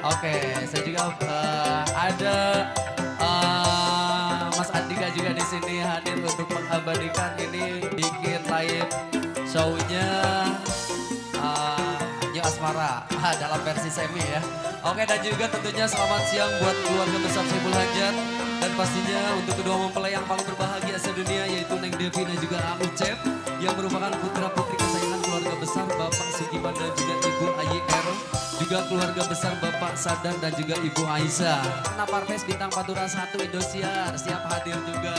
Oke, saya juga ada Mas Andika juga di sini hadir untuk mengabadikan ini bikin live show-nya New Asmara dalam versi semi ya. Oke, dan juga tentunya selamat siang buat keluarga besar Saiful Hajat dan pastinya untuk kedua mempelai yang paling berbahagia sedunia yaitu Neng Devi dan juga Ang Ucep yang merupakan putra putri kesayangan keluarga besar Bapak Sugiman dan juga Ibu Ayer. Juga keluarga besar Bapak Sadar dan juga Ibu Aisyah. Napartes Bintang Pantura 1 Indosiar siap hadir juga.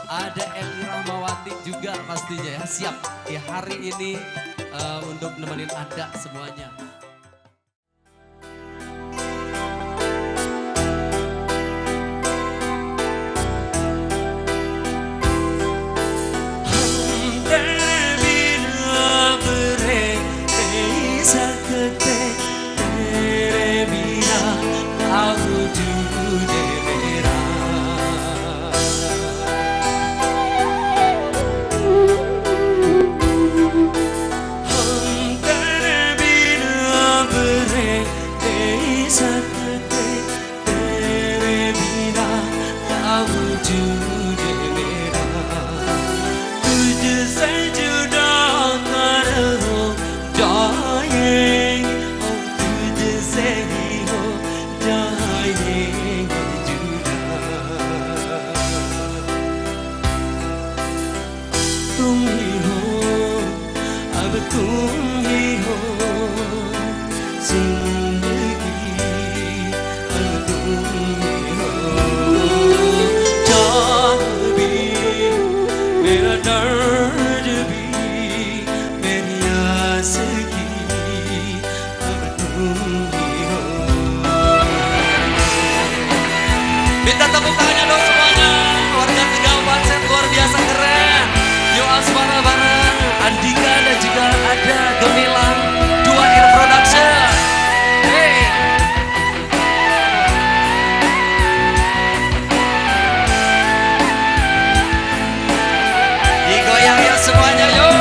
Ada Eli Rahmawati juga pastinya ya siap di hari ini untuk nemenin Anda semuanya. Minta tepuk tangannya dong semuanya. Warga Tegal Panset luar biasa keren. Yo Asmara bareng Andika dan juga ada Gemilang 2R Production. Hey. Digoyang ya semuanya yuk.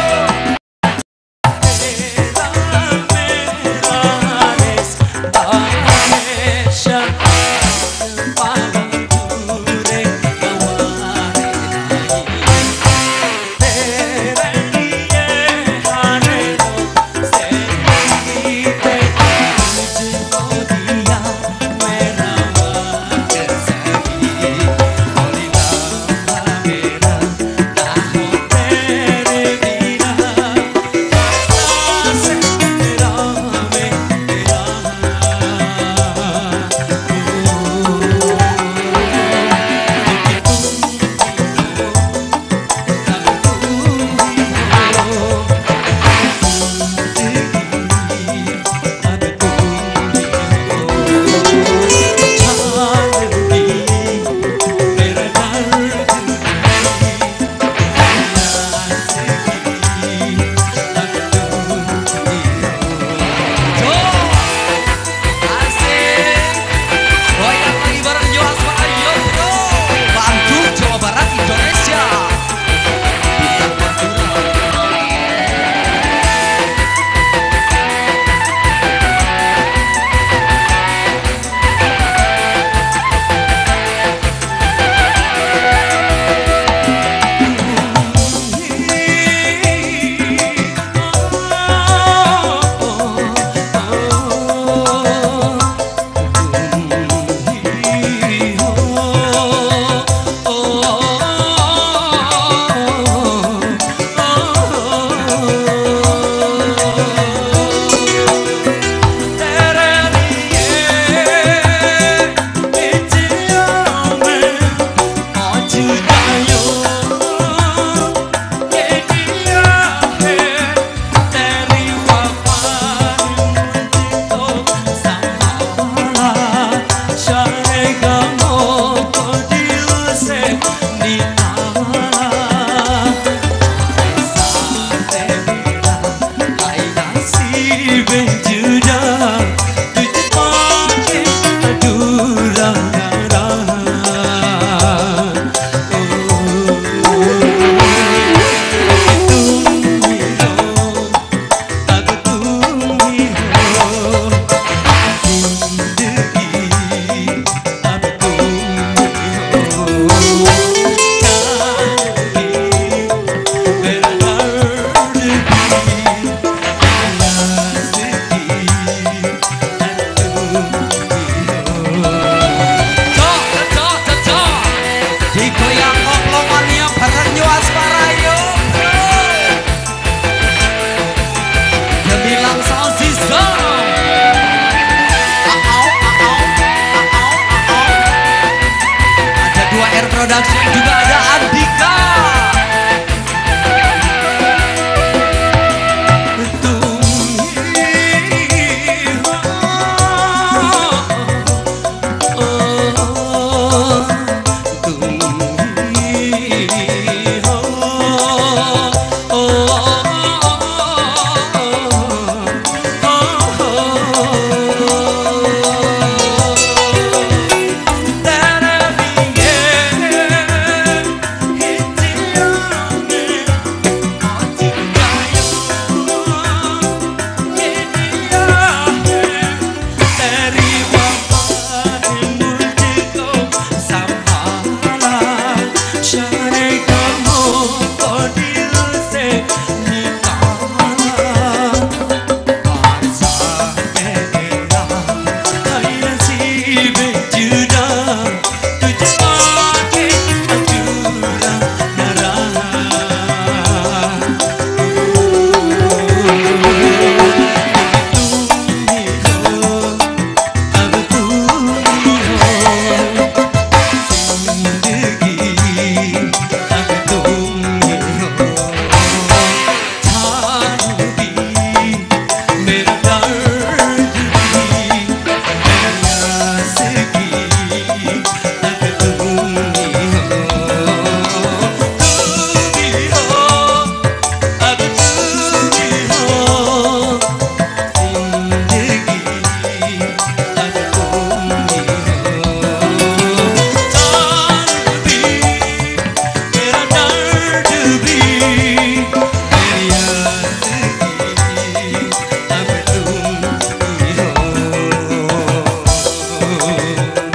Bandung.